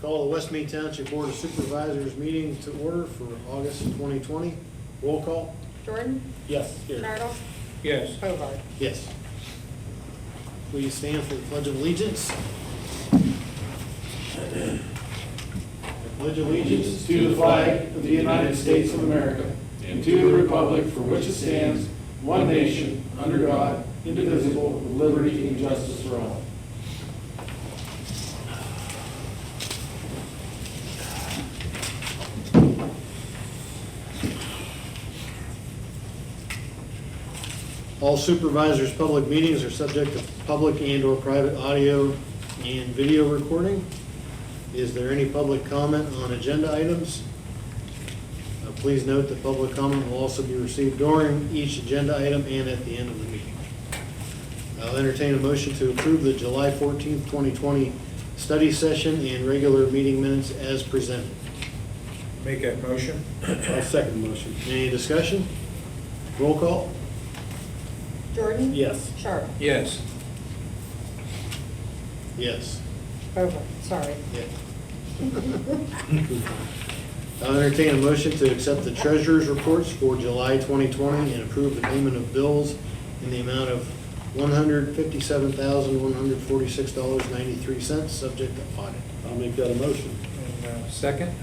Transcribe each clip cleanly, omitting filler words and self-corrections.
Call the West Mead Township Board of Supervisors meeting to order for August 2020. Roll call? Jordan? Yes. Charles? Yes. Hobart? Yes. Please stand for the Pledge of Allegiance. I pledge allegiance to the flag of the United States of America and to the republic for which it stands, one nation, under God, indivisible, with liberty and justice for all. All supervisors' public meetings are subject to public and/or private audio and video recording. Is there any public comment on agenda items? Please note that public comment will also be received during each agenda item and at the end of the meeting. I'll entertain a motion to approve the July 14th, 2020 study session and regular meeting minutes as presented. Make that motion. I'll second the motion. Any discussion? Roll call? Jordan? Yes. Charles? Yes. Yes. Hobart, sorry. Yeah. I'll entertain a motion to accept the treasurer's reports for July 2020 and approve the payment of bills in the amount of $157,146.93, subject to audit. I'll make that a motion. And second?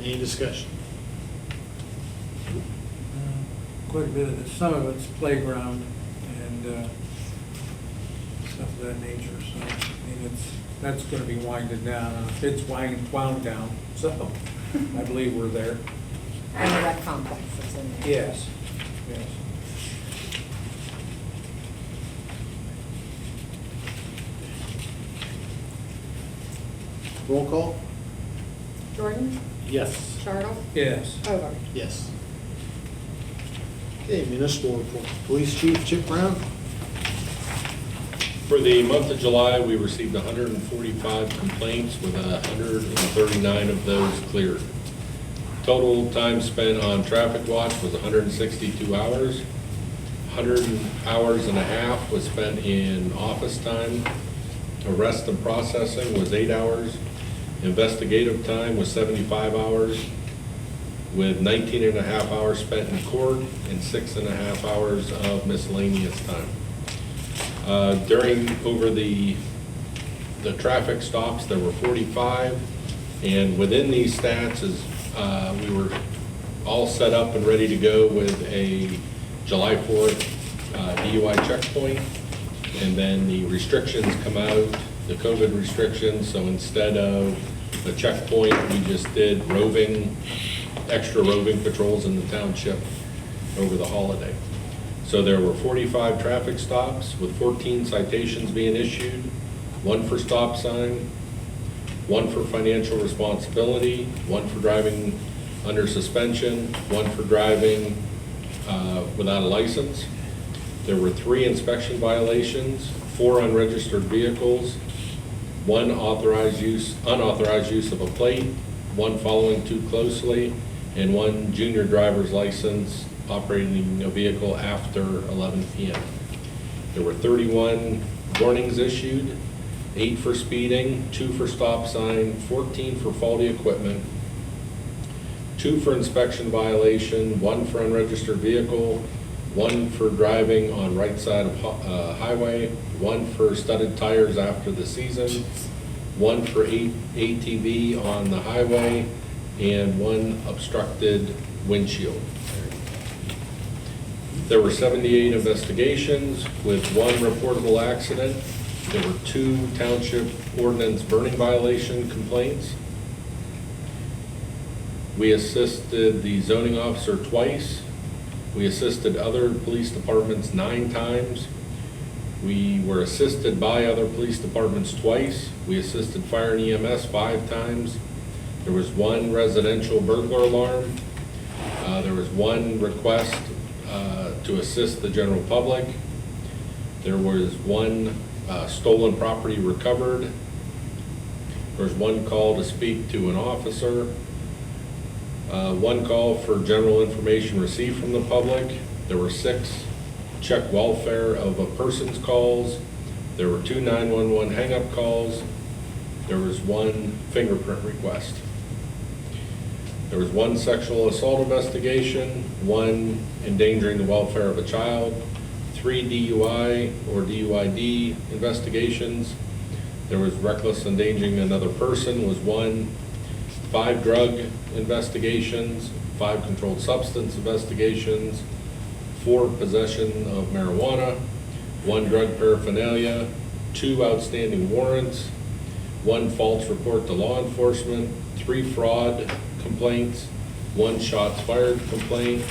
Any discussion? Quite a bit of it, some of it's playground and stuff of that nature, so, I mean, That's going to be winded down. It's wound down, so I believe we're there. I know that complex is in there. Yes. Yes. Roll call? Jordan? Yes. Charles? Yes. Hobart? Yes. Okay, municipal report. Police Chief Chip Brown? For the month of July, we received 145 complaints with 139 of those cleared. Total time spent on traffic watch was 162 hours. 100 hours and a half was spent in office time. Arrest and processing was 8 hours. Investigative time was 75 hours, with 19 and a half hours spent in court and 6.5 hours of miscellaneous time. Over the traffic stops, there were 45, and within these stats is we were all set up and ready to go with a July 4th DUI checkpoint, and then the restrictions come out, the COVID restrictions, so instead of a checkpoint, we just did extra roving patrols in the township over the holiday. So there were 45 traffic stops with 14 citations being issued, 1 for stop sign, 1 for financial responsibility, 1 for driving under suspension, 1 for driving without a license. There were 3 inspection violations, 4 unregistered vehicles, 1 unauthorized use of a plate, 1 following too closely, and 1 junior driver's license operating a vehicle after 11 p.m. There were 31 warnings issued, 8 for speeding, 2 for stop sign, 14 for faulty equipment, 2 for inspection violation, 1 for unregistered vehicle, 1 for driving on right side of highway, 1 for studded tires after the season, 1 for ATV on the highway, and 1 obstructed windshield. There were 78 investigations with 1 reportable accident. There were 2 township ordinance burning violation complaints. We assisted the zoning officer twice. We assisted other police departments 9 times. We were assisted by other police departments twice. We assisted fire and EMS 5 times. There was 1 residential burglar alarm. There was 1 request to assist the general public. There was 1 stolen property recovered. There was 1 call to speak to an officer. 1 call for general information received from the public. There were 6 check welfare of a person's calls. There were 2 911 hang-up calls, There was one fingerprint request. There was one sexual assault investigation, one endangering the welfare of a child, 3 DUI or DUID investigations. There was reckless endangering another person was one, 5 drug investigations, 5 controlled substance investigations, 4 possession of marijuana, 1 drug paraphernalia, 2 outstanding warrants, 1 false report to law enforcement, 3 fraud complaints, 1 shots fired complaint,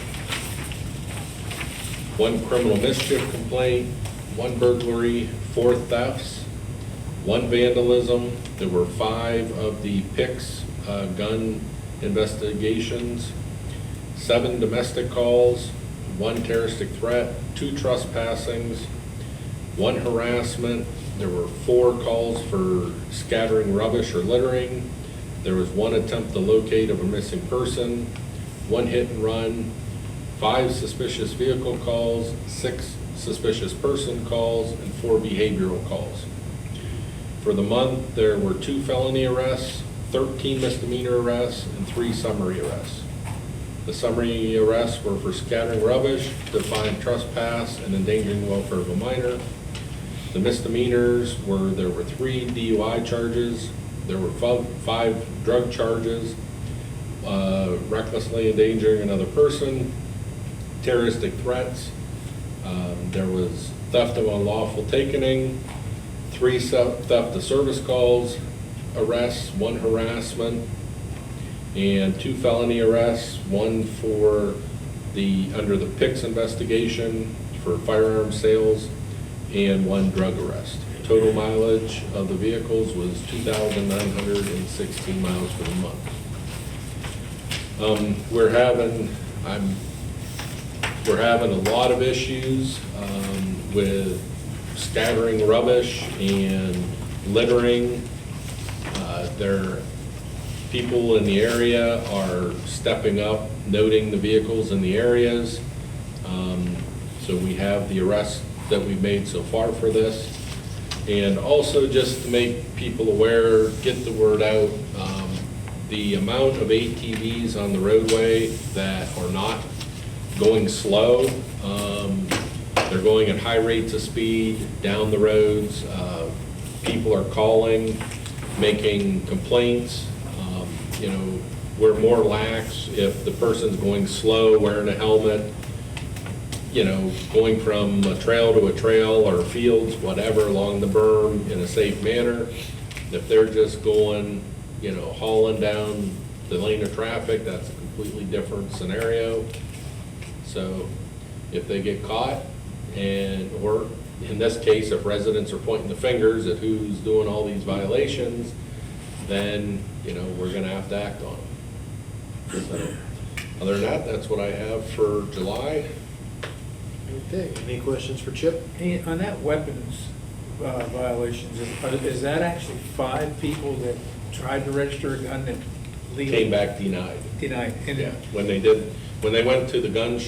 1 criminal mischief complaint, 1 burglary, 4 thefts, 1 vandalism. There were 5 of the PICS gun investigations, 7 domestic calls, 1 terroristic threat, 2 trespassings, 1 harassment. There were 4 calls for scattering rubbish or littering. There was 1 attempt to locate of a missing person, 1 hit and run, 5 suspicious vehicle calls, 6 suspicious person calls, and 4 behavioral calls. For the month, there were 2 felony arrests, 13 misdemeanor arrests, and 3 summary arrests. The summary arrests were for scattering rubbish, defiant trespass, and endangering the welfare of a minor. The misdemeanors there were 3 DUI charges, there were 5 drug charges, recklessly endangering another person, terroristic threats, there was theft of unlawful takening, 3 theft of service calls, arrests, 1 harassment, and 2 felony arrests, 1 for under the PICS investigation for firearm sales, and 1 drug arrest. Total mileage of the vehicles was 2,916 miles for the month. We're having a lot of issues with scattering rubbish and littering. People in the area are stepping up, noting the vehicles in the areas. So we have the arrests that we've made so far for this. And also just to make people aware, get the word out, the amount of ATVs on the roadway that are not going slow, they're going at high rates of speed down the roads. People are calling, making complaints. We're more lax if the person's going slow, wearing a helmet, going from a trail to a trail or fields, whatever, along the berm in a safe manner. If they're just going, hauling down the lane of traffic, that's a completely different scenario. So if they get caught or in this case, if residents are pointing the fingers at who's doing all these violations, then, we're gonna have to act on them. So, other than that, that's what I have for July. Okay, any questions for Chip? Hey, on that weapons violations, is that actually 5 people that tried to register a gun that legally? Came back denied. Denied. And Yeah, when they went to the gun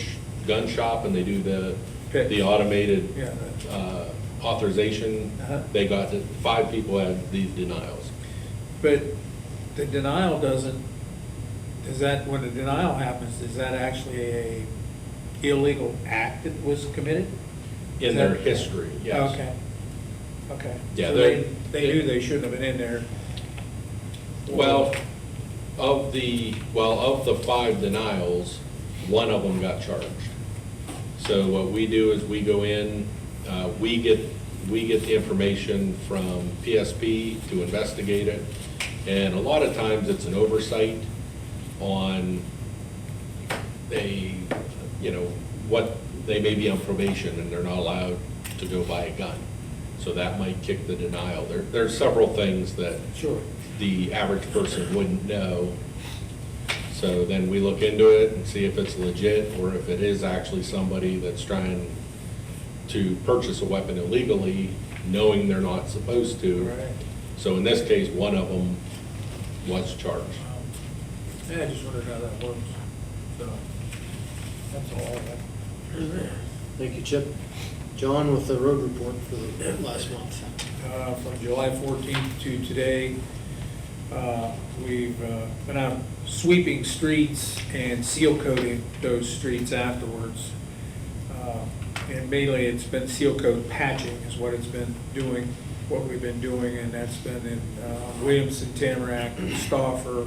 shop and they do the automated Yeah. authorization, they got 5 people had these denials. But the denial when the denial happens, is that actually a illegal act that was committed? In their history, yes. Okay. Yeah, So they're- they knew they shouldn't have been in there. Well, of the 5 denials, 1 of them got charged. So what we do is we go in, we get the information from PSP to investigate it. And a lot of times it's an oversight on what they may be on probation and they're not allowed to go buy a gun. So that might kick the denial. There's several things that Sure. the average person wouldn't know. So then we look into it and see if it's legit or if it is actually somebody that's trying to purchase a weapon illegally, knowing they're not supposed to. Right. So in this case, 1 of them was charged. Yeah, I just wondered how that works. So, that's all I got. Thank you, Chip. John with the road report for the last month. From July 14th to today, We've been out sweeping streets and seal coating those streets afterwards. And mainly it's been seal coat patching is what it's been doing, what we've been doing, and that's been in Williamson, Tamarack, Stauffer,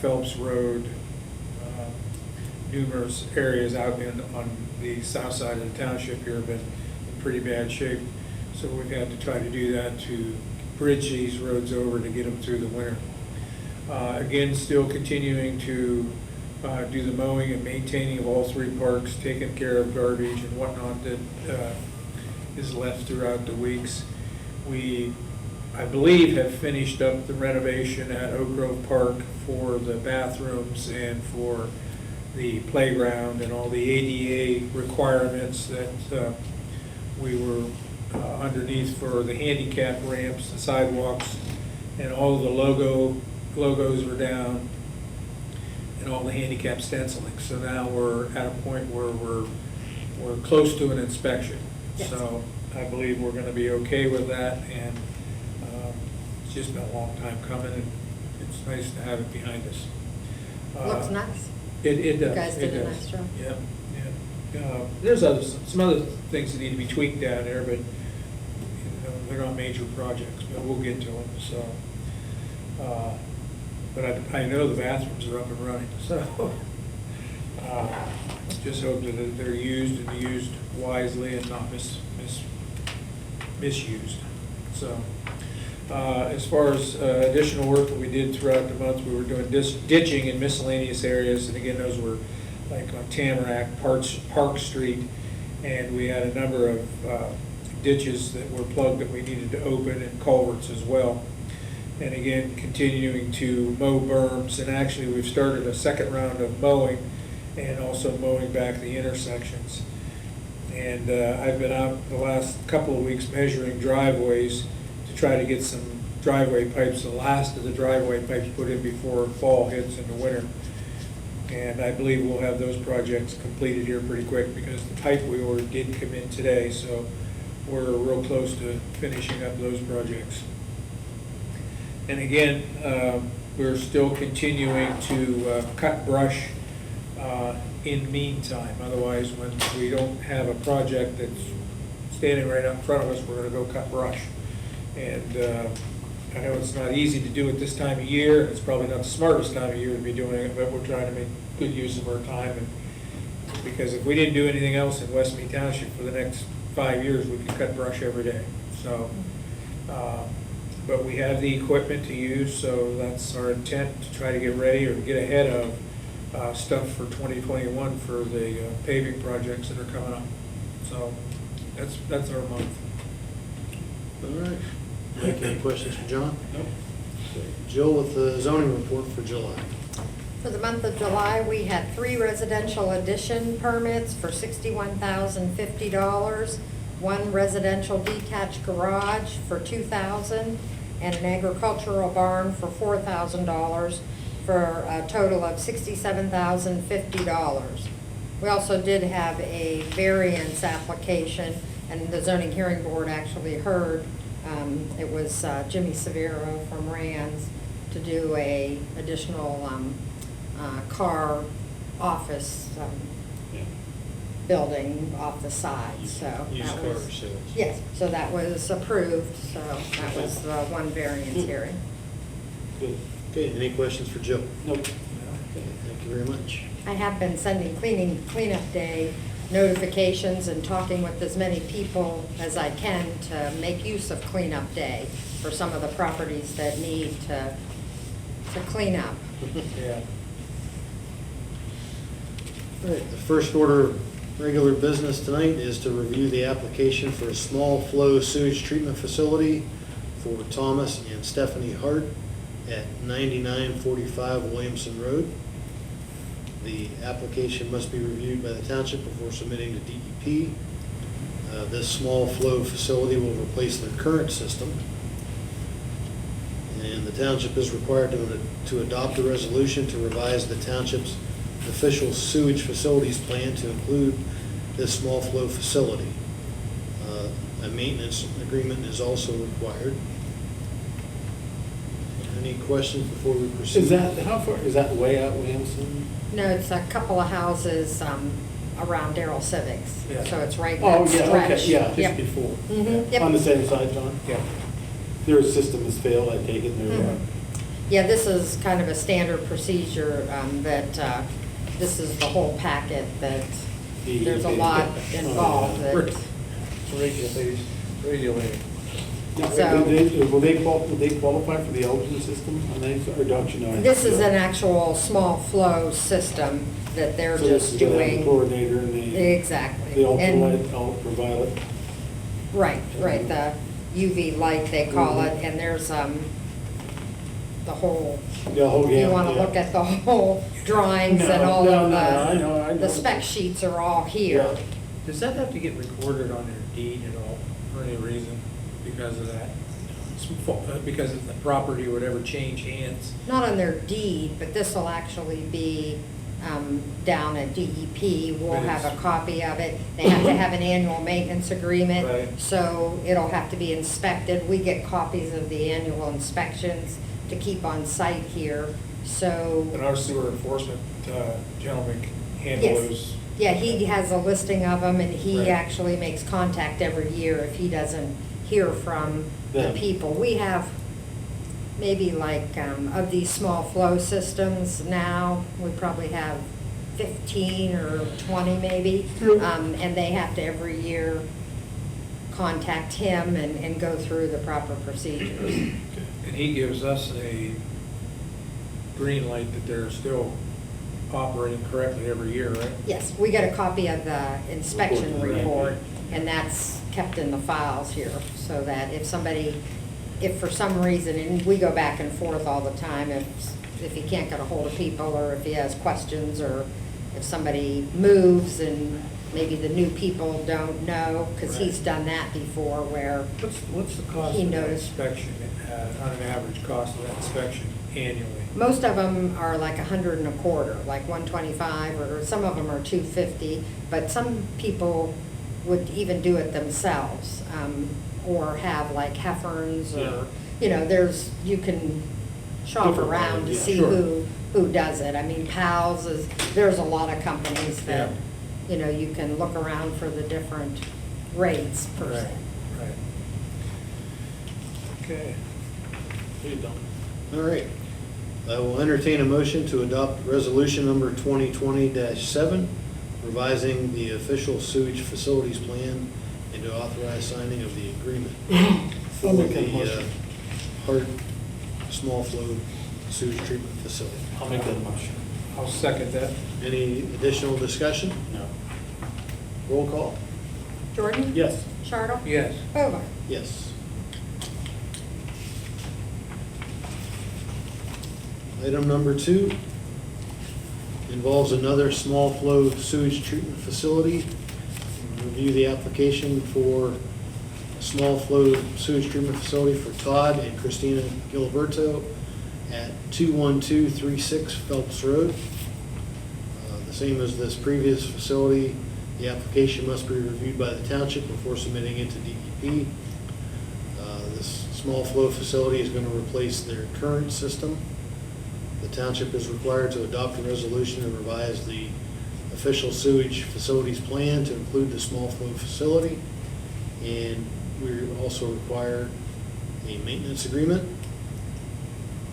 Phelps Road, numerous areas out on the south side of the township here have been in pretty bad shape. So we've had to try to do that to bridge these roads over to get them through the winter. Again, still continuing to do the mowing and maintaining of all three parks, taking care of garbage and whatnot that is left throughout the weeks. We, I believe, have finished up the renovation at Oak Grove Park for the bathrooms and for the playground and all the ADA requirements that we were underneath for the handicap ramps, the sidewalks, and all of the logos were down, and all the handicap stenciling. So now we're at a point where we're close to an inspection. Yes. So I believe we're gonna be okay with that, and it's just been a long time coming, and it's nice to have it behind us. Looks nice. It does. You guys did it a does. nice job. Yeah, yeah. There's some other things that need to be tweaked down there, but, they're not major projects, but we'll get to them, so. But I know the bathrooms are up and running, so. Just hope that they're used and used wisely and not misused, so. As far as additional work that we did throughout the month, we were doing ditching in miscellaneous areas, and again, those were like on Tamarack, Park Street, and we had a number of ditches that were plugged that we needed to open, and culverts as well. And again, continuing to mow berms, and actually we've started a second round of mowing and also mowing back the intersections. And I've been out the last couple of weeks measuring driveways to try to get some driveway pipes, the last of the driveway pipes put in before fall hits in the winter. And I believe we'll have those projects completed here pretty quick because the pipe we ordered did come in today, so we're real close to finishing up those projects. And again, we're still continuing to cut brush in the meantime. Otherwise, when we don't have a project that's standing right out in front of us, we're gonna go cut brush. And I know it's not easy to do it this time of year, and it's probably not the smartest time of year to be doing it, but we're trying to make good use of our time. And because if we didn't do anything else in West Mead Township for the next 5 years, we could cut brush every day. So, but we have the equipment to use, so that's our intent, to try to get ready or get ahead of stuff for 2021 for the paving projects that are coming up. So that's our month. All right. Mike, any questions for John? No. Jill with the zoning report for July. For the month of July, we had 3 residential addition permits for $61,050, 1 residential detached garage for $2,000, and an agricultural barn for $4,000, for a total of $67,050. We also did have a variance application, and the zoning hearing board actually heard, it was Jimmy Severo from Rands, to do a additional car office building off the side, so. Used that car was- sales. Yes, so that was approved, so that was the one variance hearing. Good. Okay, any questions for Jill? Nope. Okay, thank you very much. I have been sending cleanup day notifications and talking with as many people as I can to make use of cleanup day for some of the properties that need to clean up. Yeah. All right, the first order of regular business tonight is to review the application for a small flow sewage treatment facility for Thomas and Stephanie Hart at 9945 Williamson Road. The application must be reviewed by the township before submitting to DEP. This small flow facility will replace their current system. And the township is required to adopt a resolution to revise the township's official sewage facilities plan to include this small flow facility. A maintenance agreement is also required. Any questions before we proceed? Is that, how far, is that way out Williamson? No, it's a couple of houses around Darrell Civics. Yeah. So it's right in Oh, that yeah, stretch. okay, yeah, Yep. just before. Mhm, On the yep. same side, John? Yeah. Their system has failed, I take it, they're, Mhm. Yeah, this is kind of a standard procedure that this is the whole packet that there's a lot involved that. Regulating. So- will they qualify for the Elgin system on these, or don't you know? This is an actual small flow system that they're So this just is gonna have the doing. chlorinator and the Exactly. ultraviolet, And- ultraviolet. Right, the UV light, they call it, and there's the whole, The whole you gamut, want to yeah. look at the whole drawings and No, all no, of no, I know. the spec sheets are all here. Yeah. Does that have to get recorded on their deed at all, for any reason, because of that? Because of the property would ever change hands? Not on their deed, but this will actually be down at DEP. We'll But have a it's- copy of it. They have to have an annual maintenance agreement, Right. so it'll have to be inspected. We get copies of the annual inspections to keep on site here, so. And our sewer enforcement gentleman can handle Yes. those? Yeah, he has a listing of them, and he Right. actually makes contact every year if he doesn't hear from the Them. people. We have maybe like, of these small flow systems now, we probably have 15 or 20 maybe. And they have to every year contact him and go through the proper procedures. And he gives us a green light that they're still operating correctly every year, right? Yes, we get a copy of the inspection Report. report, and that's kept in the files here, so that if for some reason, and we go back and forth all the time, if he can't get a hold of people, or if he has questions, or if somebody moves and maybe the new people don't know, because he's done that before where, What's the cost He of that noticed. inspection, on an average cost of that inspection annually? most of them are like 100 and a quarter, like 125, or some of them are 250, but some people would even do it themselves, or have like Hefferns, Yeah. or, you can shop Different around to ones, yeah, see sure. who does it. I mean, Pals there's a lot of companies that, Yeah. you can look around for the different rates per se. Right. Okay. All right. I will entertain a motion to adopt resolution number 2020-7, revising the official sewage facilities plan and to authorize signing of the agreement for I'll make that the motion. Hart Small Flow Sewage Treatment Facility. I'll make that motion. I'll second that. Any additional discussion? No. Roll call? Jordan? Yes. Chartle? Yes. Bover? Yes. Item number 2 involves another small flow sewage treatment facility. Review the application for a small flow sewage treatment facility for Todd and Christina Giliberto at 21236 Phelps Road. The same as this previous facility, the application must be reviewed by the township before submitting it to DEP. This small flow facility is going to replace their current system. The township is required to adopt a resolution and revise the official sewage facilities plan to include the small flow facility. And we also require a maintenance agreement.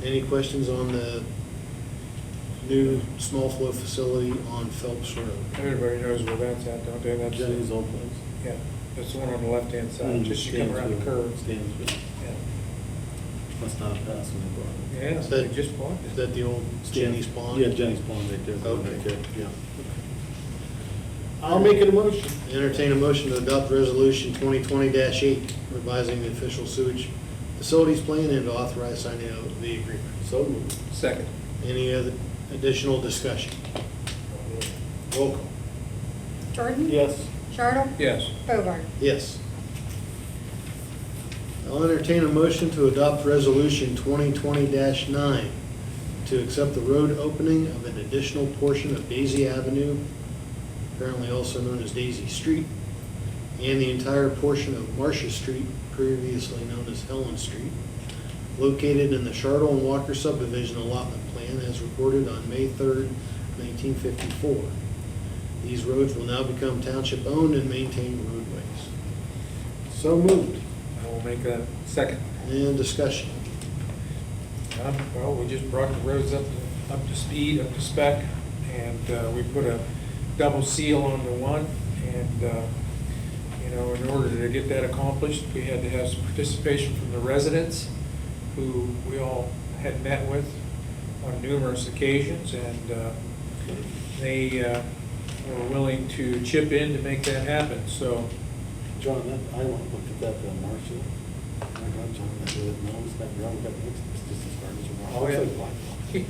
Any questions on the new small flow facility on Phelps Road? Everybody knows where that's at, don't they? That's Jenny's old place. Yeah, that's the one on the left-hand side, just you come around the curve. Stansville. Yeah. Must not have passed when they bought it. Yeah, Is that- they just bought Is it. that the old Jenny's Pond? Yeah, Jenny's Pond right there. Okay. Right there, yeah. I'll make it a motion. Entertain a motion to adopt resolution 2020-8, revising the official sewage facilities plan and to authorize signing of the agreement. So moved. Second. Any other additional discussion? Roll call. Jordan? Yes. Chartle? Yes. Bover? Yes. I'll entertain a motion to adopt resolution 2020-9 to accept the road opening of an additional portion of Daisy Avenue, apparently also known as Daisy Street, and the entire portion of Marcia Street, previously known as Helen Street, located in the Chartle and Walker subdivision allotment plan as recorded on May 3rd, 1954. These roads will now become township-owned and maintained roadways. So moved. I will make that second. And discussion. Well, we just brought the roads up to speed, up to spec, and we put a double seal on the one. And, in order to get that accomplished, we had to have some participation from the residents, who we all had met with on numerous occasions, and they were willing to chip in to make that happen, so. John, I want to look at that Marshall. My God, John, that really knows that road, that looks just as hard as a rock. Oh, yeah. Looks like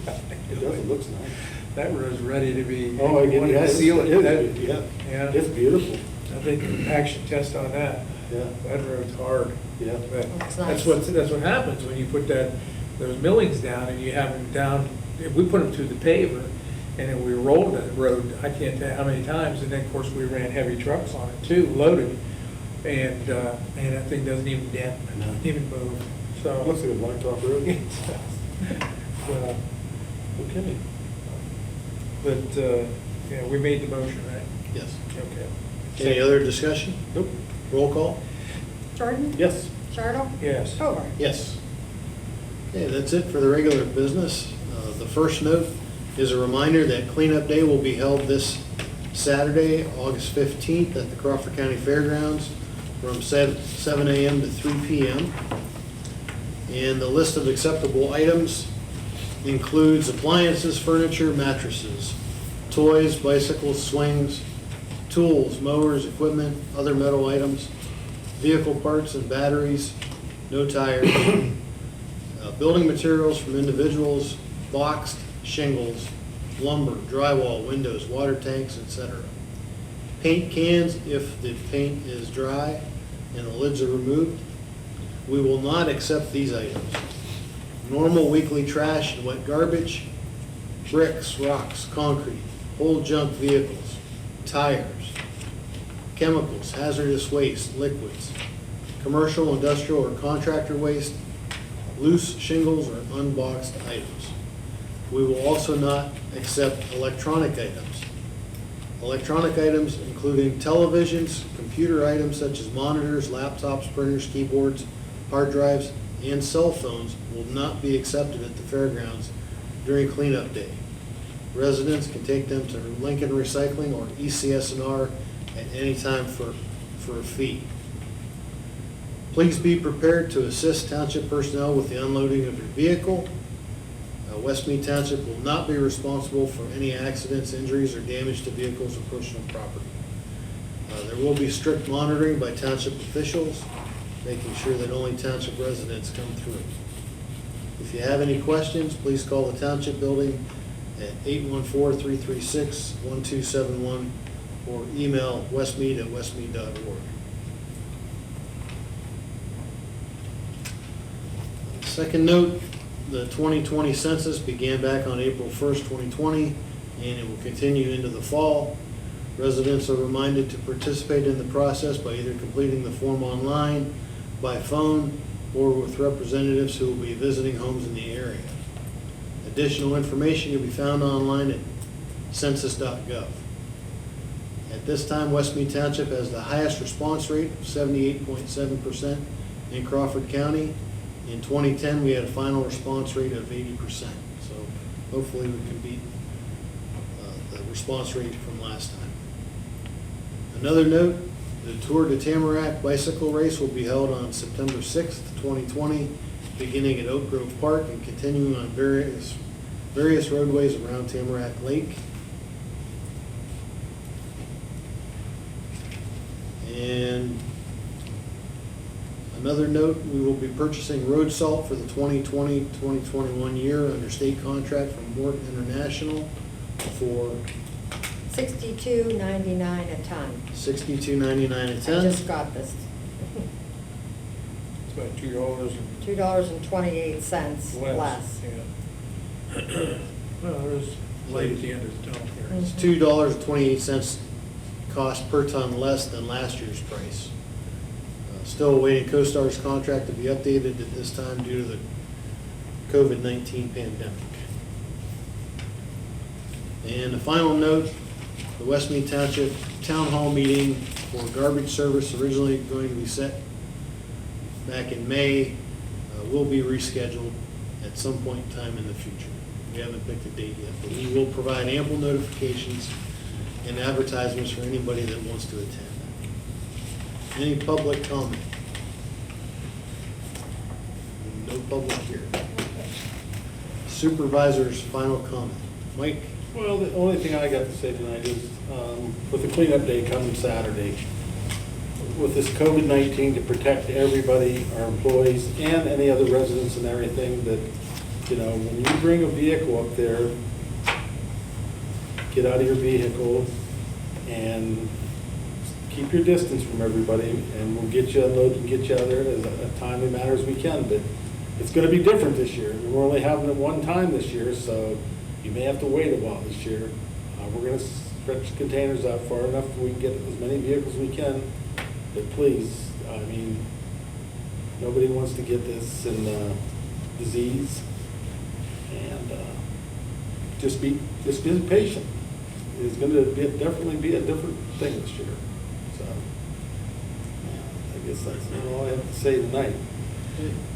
black. It does, it looks nice. That road's ready to be. Oh, I get wanted to it. seal it. That- Yeah, Yeah. it's beautiful. I think compaction test on that. Yeah, That road's hard. yeah. But Looks that's nice. what happens when you put those millings down and you have them down, we put them through the paver and then we rolled that road, I can't tell you how many times, and then of course we ran heavy trucks on it too, loaded. And that thing doesn't even dent, No. even move, so. Looks like a blacktop road. So, Okay. but, yeah, we made the motion, right? Yes. Okay. Any other discussion? Nope. Roll call? Jordan? Yes. Chartle? Yes. Hobart? Yes. Okay, that's it for the regular business. The first note is a reminder that cleanup day will be held this Saturday, August 15th at the Crawford County Fairgrounds from 7 a.m. to 3 p.m. And the list of acceptable items includes appliances, furniture, mattresses, toys, bicycles, swings, tools, mowers, equipment, other metal items, vehicle parts and batteries, no tires, building materials from individuals, boxed shingles, lumber, drywall, windows, water tanks, etc. Paint cans if the paint is dry and the lids are removed. We will not accept these items. Normal weekly trash and wet garbage, bricks, rocks, concrete, old junk vehicles, tires, chemicals, hazardous waste, liquids, commercial, industrial, or contractor waste, loose shingles, or unboxed items. We will also not accept electronic items. Electronic items including televisions, computer items such as monitors, laptops, printers, keyboards, hard drives, and cell phones will not be accepted at the fairgrounds during cleanup day. Residents can take them to Lincoln Recycling or ECS&R at any time for a fee. Please be prepared to assist township personnel with the unloading of your vehicle. West Mead Township will not be responsible for any accidents, injuries, or damage to vehicles or personal property. There will be strict monitoring by township officials, making sure that only township residents come through. If you have any questions, please call the township building at 814-336-1271 or email westmead@westmead.org. Second note, the 2020 census began back on April 1st, 2020, and it will continue into the fall. Residents are reminded to participate in the process by either completing the form online, by phone, or with representatives who will be visiting homes in the area. Additional information can be found online at census.gov. At this time, West Mead Township has the highest response rate of 78.7% in Crawford County. In 2010, we had a final response rate of 80%. So hopefully we can beat the response rate from last time. Another note, the Tour de Tamarack bicycle race will be held on September 6th, 2020, beginning at Oak Grove Park and continuing on various roadways around Tamarack Lake. And another note, we will be purchasing road salt for the 2020-2021 year under state contract from Morton International for $62.99 a ton. $62.99 a I ton. just got this, It's about $2 $2.28 less. Yeah. Well, there's light at the end of the tunnel here. It's $2.28 cost per ton less than last year's price. Still awaiting CoStar's contract to be updated at this time due to the COVID-19 pandemic. And a final note, the West Mead Township Town Hall meeting for garbage service, originally going to be set back in May, will be rescheduled at some point in time in the future. We haven't picked a date yet, but we will provide ample notifications and advertisements for anybody that wants to attend. Any public comment? No public here. Supervisors, final comment. Mike? Well, the only thing I got to say tonight is, with the cleanup day coming Saturday, with this COVID-19, to protect everybody, our employees, and any other residents and everything, that, you know, when you bring a vehicle up there, get out of your vehicle and keep your distance from everybody, and we'll get you unloaded and get you out there as a timely manner as we can. But it's gonna be different this year. We're only having it one time this year, so you may have to wait a while this year. We're gonna stretch containers out far enough so we can get as many vehicles as we can. But please, I mean, nobody wants to get this disease, and just be patient. It's gonna definitely be a different thing this year. So, I guess that's all I have to say tonight.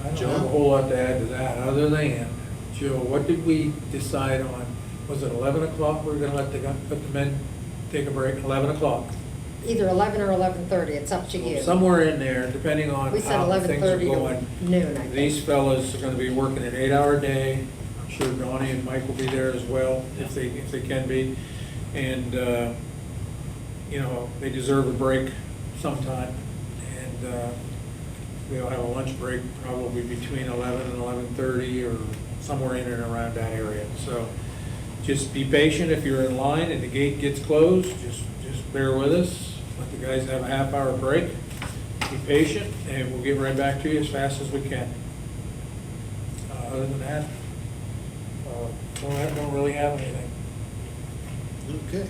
I don't have a whole lot to add to that, other than, Joe, what did we decide on? Was it 11 o'clock we were gonna let the men take a break, 11 o'clock? Either 11 or 11:30, it's up to you. Somewhere in there, depending on We said how things are 11:30 going. to noon, I think. These fellas are gonna be working an 8-hour day. I'm sure Donnie and Mike will be there as well, if they can be. And, you know, they deserve a break sometime. And we'll have a lunch break probably between 11 and 11:30 or somewhere in and around that area. So just be patient. If you're in line and the gate gets closed, just bear with us. Let the guys have a half-hour break. Be patient, and we'll get right back to you as fast as we can. Other than that, I don't really have anything. Okay.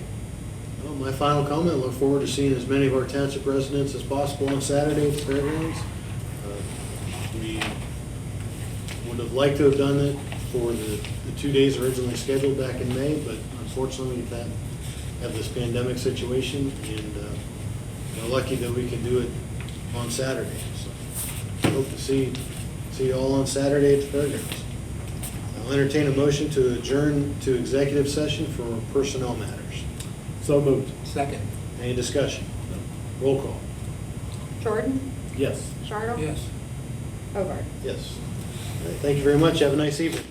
Well, my final comment, I look forward to seeing as many of our township residents as possible on Saturday at the fairgrounds. We would have liked to have done it for the 2 days originally scheduled back in May, but unfortunately we've had this pandemic situation, and we're lucky that we can do it on Saturday. So I hope to see you all on Saturday at the fairgrounds. I'll entertain a motion to adjourn to executive session for personnel matters. So moved. Second. Any discussion? Roll call. Jordan? Yes. Charles? Yes. Hobart? Yes. All right, thank you very much. Have a nice evening.